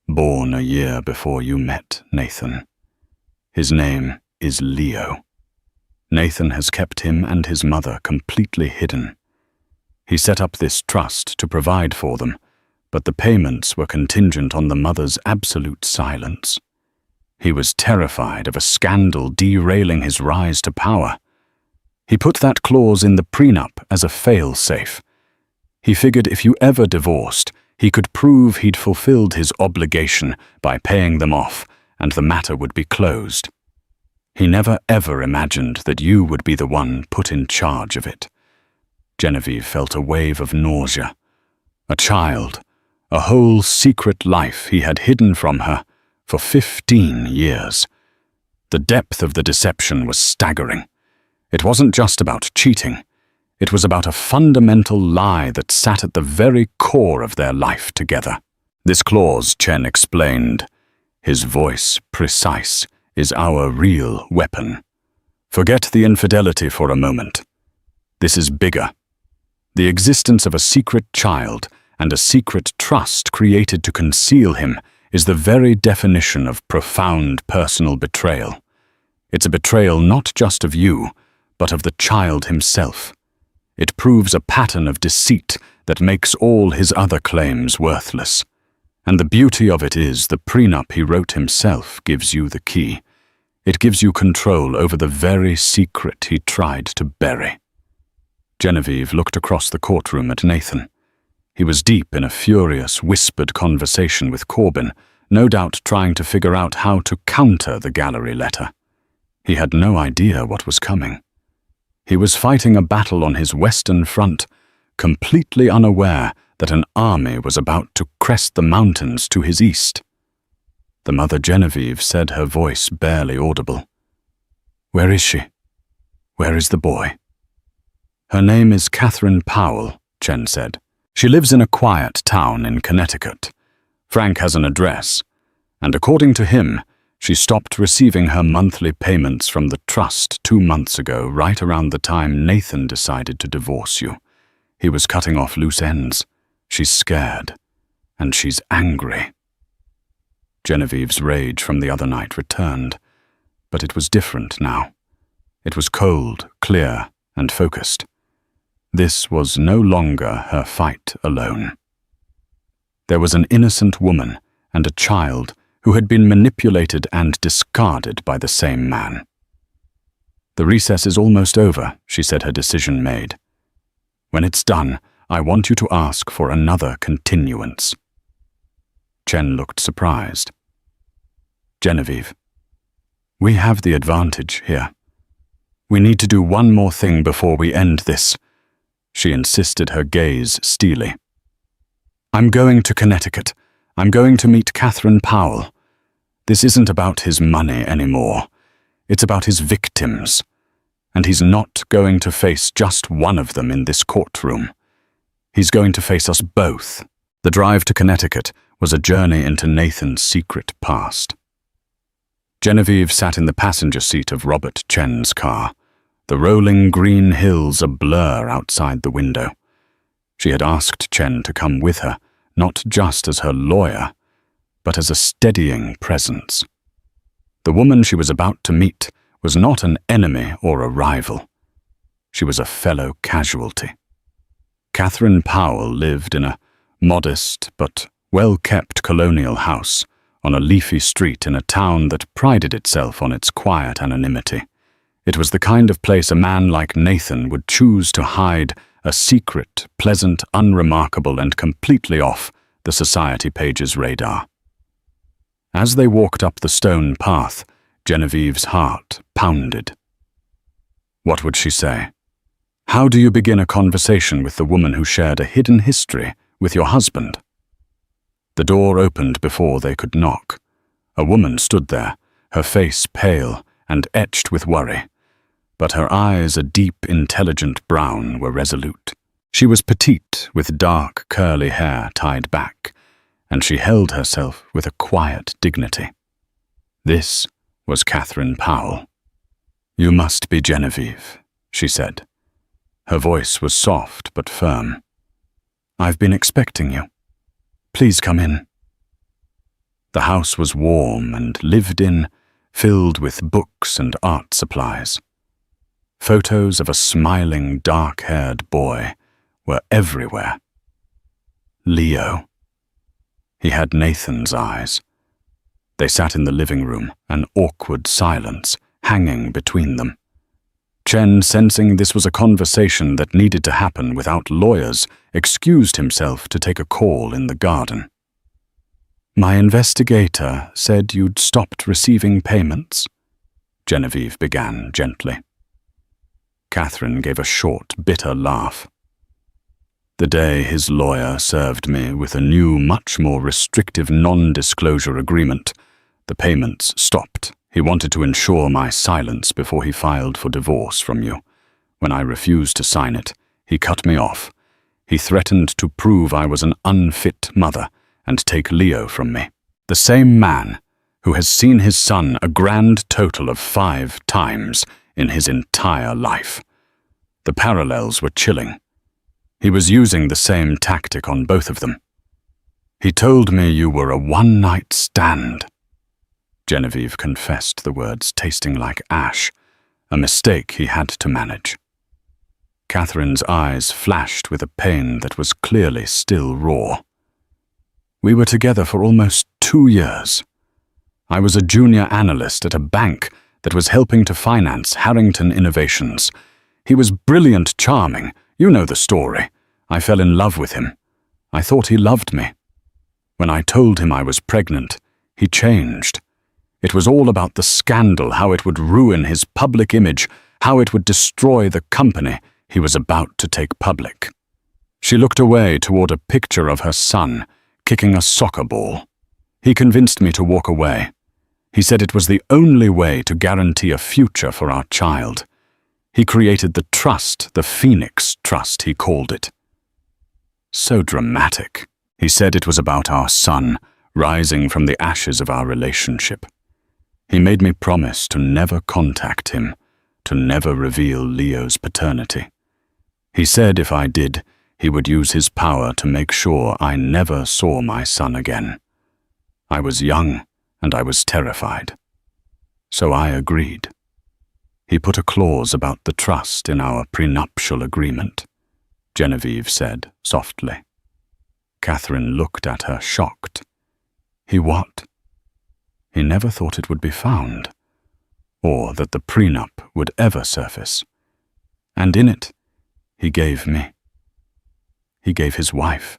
born a year before you met Nathan. His name is Leo. Nathan has kept him and his mother completely hidden. He set up this trust to provide for them, but the payments were contingent on the mother's absolute silence. He was terrified of a scandal derailing his rise to power. He put that clause in the prenup as a fail-safe. He figured if you ever divorced, he could prove he'd fulfilled his obligation by paying them off, and the matter would be closed. He never ever imagined that you would be the one put in charge of it. Genevieve felt a wave of nausea. A child, a whole secret life he had hidden from her for 15 years. The depth of the deception was staggering. It wasn't just about cheating. It was about a fundamental lie that sat at the very core of their life together. This clause, Chen explained, his voice precise, is our real weapon. Forget the infidelity for a moment. This is bigger. The existence of a secret child and a secret trust created to conceal him is the very definition of profound personal betrayal. It's a betrayal not just of you, but of the child himself. It proves a pattern of deceit that makes all his other claims worthless. And the beauty of it is the prenup he wrote himself gives you the key. It gives you control over the very secret he tried to bury. Genevieve looked across the courtroom at Nathan. He was deep in a furious, whispered conversation with Corbin, no doubt trying to figure out how to counter the gallery letter. He had no idea what was coming. He was fighting a battle on his western front, completely unaware that an army was about to crest the mountains to his east. The mother Genevieve said, her voice barely audible. "Where is she? Where is the boy?" "Her name is Catherine Powell," Chen said. "She lives in a quiet town in Connecticut. Frank has an address, and according to him, she stopped receiving her monthly payments from the trust 2 months ago, right around the time Nathan decided to divorce you. He was cutting off loose ends. She's scared, and she's angry." Genevieve's rage from the other night returned, but it was different now. It was cold, clear, and focused. This was no longer her fight alone. There was an innocent woman and a child who had been manipulated and discarded by the same man. "The recess is almost over," she said, her decision made. "When it's done, I want you to ask for another continuance." Chen looked surprised. "Genevieve, we have the advantage here. We need to do one more thing before we end this," she insisted, her gaze steely. "I'm going to Connecticut. I'm going to meet Catherine Powell. This isn't about his money anymore. It's about his victims. and he's not going to face just one of them in this courtroom. He's going to face us both. The drive to Connecticut was a journey into Nathan's secret past. Genevieve sat in the passenger seat of Robert Chen's car, the rolling green hills a blur outside the window. She had asked Chen to come with her, not just as her lawyer, but as a steadying presence. The woman she was about to meet was not an enemy or a rival. She was a fellow casualty. Catherine Powell lived in a modest but well-kept colonial house on a leafy street in a town that prided itself on its quiet anonymity. It was the kind of place a man like Nathan would choose to hide a secret, pleasant, unremarkable, and completely off the society page's radar. As they walked up the stone path, Genevieve's heart pounded. What would she say? How do you begin a conversation with the woman who shared a hidden history with your husband? The door opened before they could knock. A woman stood there, her face pale and etched with worry, but her eyes, a deep, intelligent brown, were resolute. She was petite, with dark, curly hair tied back, and she held herself with a quiet dignity. This was Catherine Powell. "You must be Genevieve," she said. Her voice was soft but firm. "I've been expecting you. Please come in." The house was warm and lived in, filled with books and art supplies. Photos of a smiling, dark-haired boy were everywhere. Leo. He had Nathan's eyes. They sat in the living room, an awkward silence hanging between them. Chen, sensing this was a conversation that needed to happen without lawyers, excused himself to take a call in the garden. "My investigator said you'd stopped receiving payments," Genevieve began gently. Catherine gave a short, bitter laugh. "The day his lawyer served me with a new, much more restrictive non-disclosure agreement, the payments stopped. He wanted to ensure my silence before he filed for divorce from you. When I refused to sign it, he cut me off. He threatened to prove I was an unfit mother and take Leo from me. The same man who has seen his son a grand total of 5 times in his entire life. The parallels were chilling. He was using the same tactic on both of them. He told me you were a one-night stand." Genevieve confessed the words tasting like ash, a mistake he had to manage. Catherine's eyes flashed with a pain that was clearly still raw. "We were together for almost 2 years. I was a junior analyst at a bank that was helping to finance Harrington Innovations. He was brilliant, charming. You know the story. I fell in love with him. I thought he loved me. When I told him I was pregnant, he changed. It was all about the scandal, how it would ruin his public image, how it would destroy the company he was about to take public." She looked away toward a picture of her son, kicking a soccer ball. "He convinced me to walk away. He said it was the only way to guarantee a future for our child. He created the trust, the Phoenix Trust, he called it. So dramatic. He said it was about our son, rising from the ashes of our relationship. He made me promise to never contact him, to never reveal Leo's paternity. He said if I did, he would use his power to make sure I never saw my son again. I was young, and I was terrified. So I agreed. He put a clause about the trust in our prenuptial agreement," Genevieve said softly. Catherine looked at her, shocked. "He what?" He never thought it would be found, or that the prenup would ever surface. And in it, he gave me. He gave his wife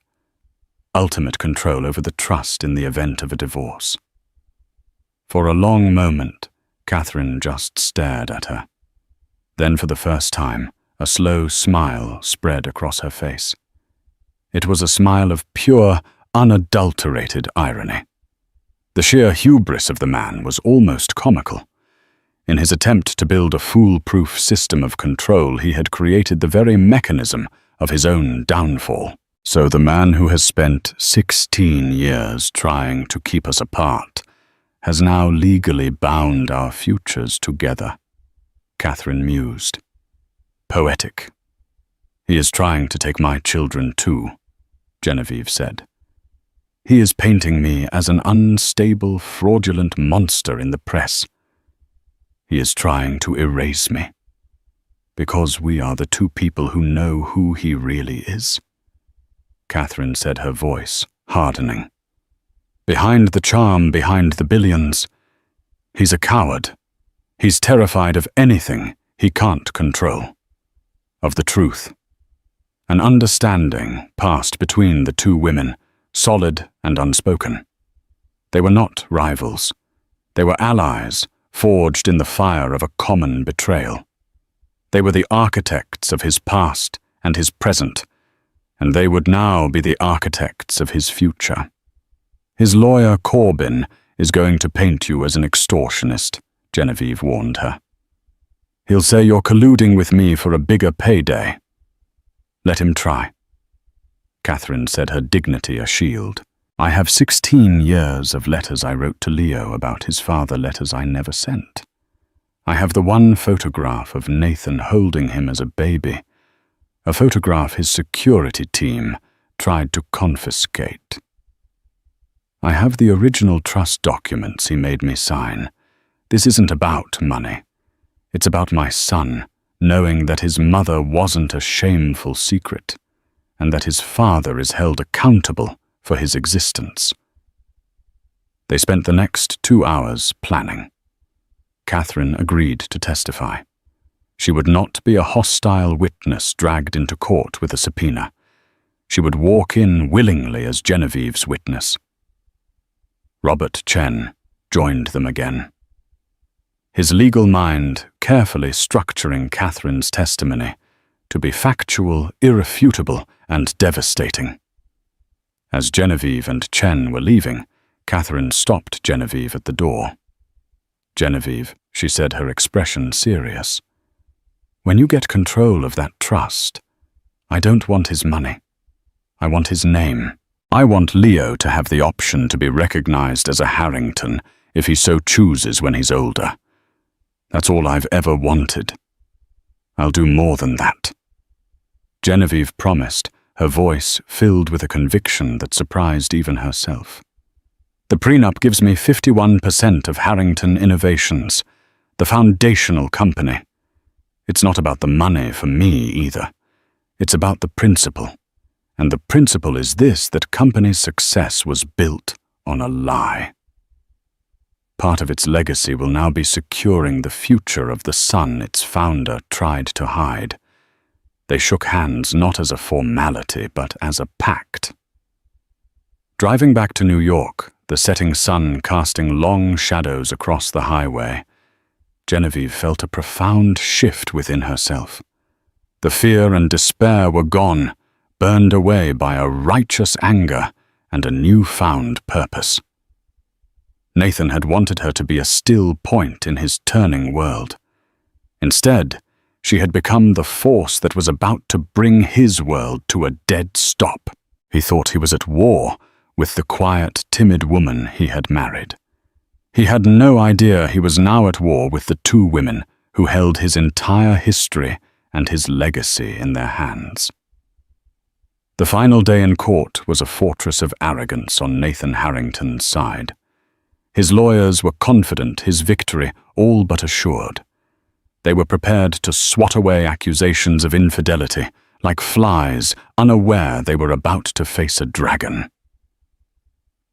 ultimate control over the trust in the event of a divorce. For a long moment, Catherine just stared at her. Then for the first time, a slow smile spread across her face. It was a smile of pure, unadulterated irony. The sheer hubris of the man was almost comical. In his attempt to build a foolproof system of control, he had created the very mechanism of his own downfall. So the man who has spent 16 years trying to keep us apart has now legally bound our futures together, Catherine mused. Poetic. He is trying to take my children too, Genevieve said. He is painting me as an unstable, fraudulent monster in the press. He is trying to erase me, because we are the two people who know who he really is. Catherine said, her voice hardening. Behind the charm, behind the billions, he's a coward. He's terrified of anything he can't control. Of the truth. An understanding passed between the two women, solid and unspoken. They were not rivals. They were allies, forged in the fire of a common betrayal. They were the architects of his past and his present, and they would now be the architects of his future. His lawyer, Corbyn, is going to paint you as an extortionist, Genevieve warned her. He'll say you're colluding with me for a bigger payday. Let him try. Catherine said, her dignity a shield. I have 16 years of letters I wrote to Leo about his father, letters I never sent. I have the one photograph of Nathan holding him as a baby, a photograph his security team tried to confiscate. I have the original trust documents he made me sign. This isn't about money. It's about my son, knowing that his mother wasn't a shameful secret, and that his father is held accountable for his existence. They spent the next 2 hours planning. Catherine agreed to testify. She would not be a hostile witness dragged into court with a subpoena. She would walk in willingly as Genevieve's witness. Robert Chen joined them again. His legal mind carefully structuring Catherine's testimony to be factual, irrefutable, and devastating. As Genevieve and Chen were leaving, Catherine stopped Genevieve at the door. Genevieve, she said, her expression serious. When you get control of that trust, I don't want his money. I want his name. I want Leo to have the option to be recognized as a Harrington if he so chooses when he's older. That's all I've ever wanted. I'll do more than that. Genevieve promised, her voice filled with a conviction that surprised even herself. The prenup gives me 51% of Harrington Innovations, the foundational company. It's not about the money for me either. It's about the principle. And the principle is this, that company's success was built on a lie. Part of its legacy will now be securing the future of the son its founder tried to hide. They shook hands not as a formality, but as a pact. Driving back to New York, the setting sun casting long shadows across the highway, Genevieve felt a profound shift within herself. The fear and despair were gone, burned away by a righteous anger and a newfound purpose. Nathan had wanted her to be a still point in his turning world. Instead, she had become the force that was about to bring his world to a dead stop. He thought he was at war with the quiet, timid woman he had married. He had no idea he was now at war with the two women who held his entire history and his legacy in their hands. The final day in court was a fortress of arrogance on Nathan Harrington's side. His lawyers were confident his victory all but assured. They were prepared to swat away accusations of infidelity, like flies, unaware they were about to face a dragon.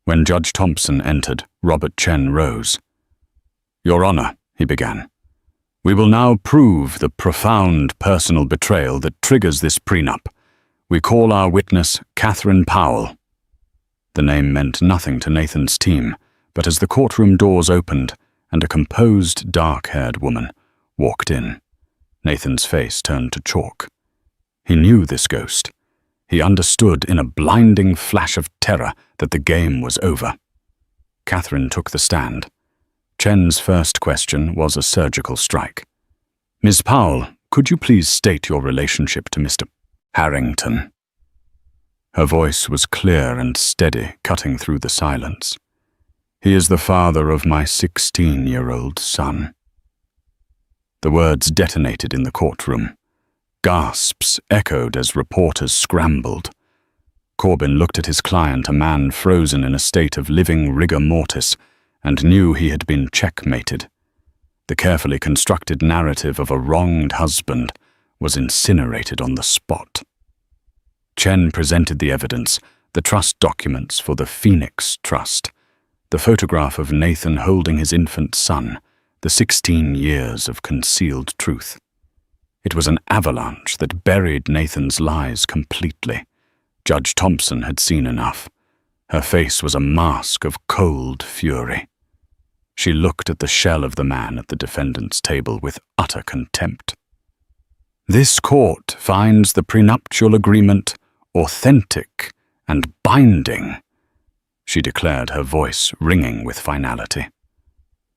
When Judge Thompson entered, Robert Chen rose. "Your Honor," he began, "we will now prove the profound personal betrayal that triggers this prenup. We call our witness Catherine Powell." The name meant nothing to Nathan's team, but as the courtroom doors opened and a composed, dark-haired woman walked in, Nathan's face turned to chalk. He knew this ghost. He understood in a blinding flash of terror that the game was over. Catherine took the stand. Chen's first question was a surgical strike. "Ms. Powell, could you please state your relationship to Mr. Harrington?" Her voice was clear and steady, cutting through the silence. "He is the father of my 16-year-old son." The words detonated in the courtroom. Gasps echoed as reporters scrambled. Corbin looked at his client, a man frozen in a state of living rigor mortis, and knew he had been checkmated. The carefully constructed narrative of a wronged husband was incinerated on the spot. Chen presented the evidence, the trust documents for the Phoenix Trust, the photograph of Nathan holding his infant son, the 16 years of concealed truth. It was an avalanche that buried Nathan's lies completely. Judge Thompson had seen enough. Her face was a mask of cold fury. She looked at the shell of the man at the defendant's table with utter contempt. "This court finds the prenuptial agreement authentic and binding," she declared, her voice ringing with finality.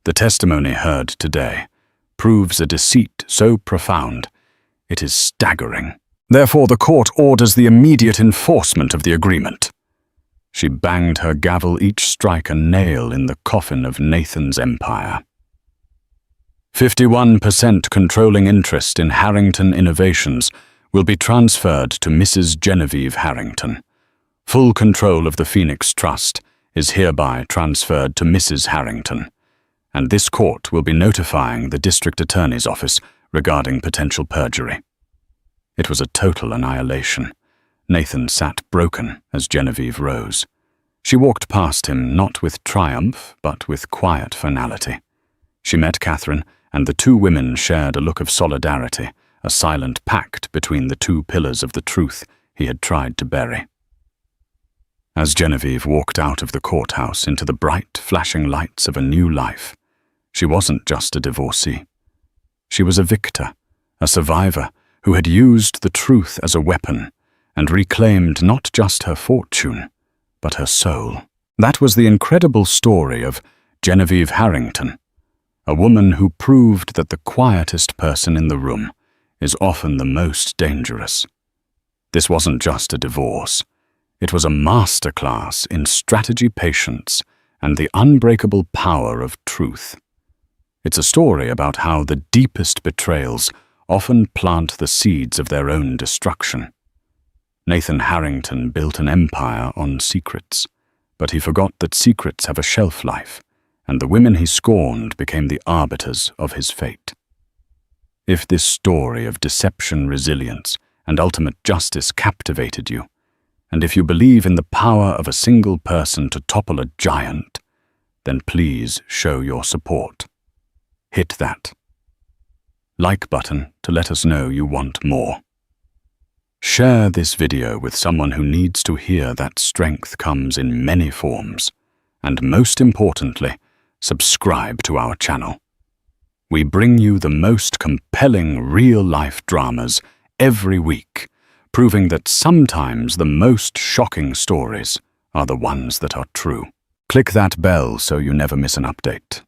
"The testimony heard today proves a deceit so profound it is staggering. Therefore, the court orders the immediate enforcement of the agreement." She banged her gavel, each strike a nail in the coffin of Nathan's empire. 51% controlling interest in Harrington Innovations will be transferred to Mrs. Genevieve Harrington. Full control of the Phoenix Trust is hereby transferred to Mrs. Harrington, and this court will be notifying the district attorney's office regarding potential perjury. It was a total annihilation. Nathan sat broken as Genevieve rose. She walked past him not with triumph, but with quiet finality. She met Catherine, and the two women shared a look of solidarity, a silent pact between the two pillars of the truth he had tried to bury. As Genevieve walked out of the courthouse into the bright, flashing lights of a new life, she wasn't just a divorcee. She was a victor, a survivor who had used the truth as a weapon and reclaimed not just her fortune, but her soul. That was the incredible story of Genevieve Harrington, a woman who proved that the quietest person in the room is often the most dangerous. This wasn't just a divorce. It was a masterclass in strategy, patience, and the unbreakable power of truth. It's a story about how the deepest betrayals often plant the seeds of their own destruction. Nathan Harrington built an empire on secrets, but he forgot that secrets have a shelf life, and the women he scorned became the arbiters of his fate. If this story of deception, resilience, and ultimate justice captivated you, and if you believe in the power of a single person to topple a giant, then please show your support. Hit that like button to let us know you want more. Share this video with someone who needs to hear that strength comes in many forms. And most importantly, subscribe to our channel. We bring you the most compelling real-life dramas every week, proving that sometimes the most shocking stories are the ones that are true. Click that bell so you never miss an update.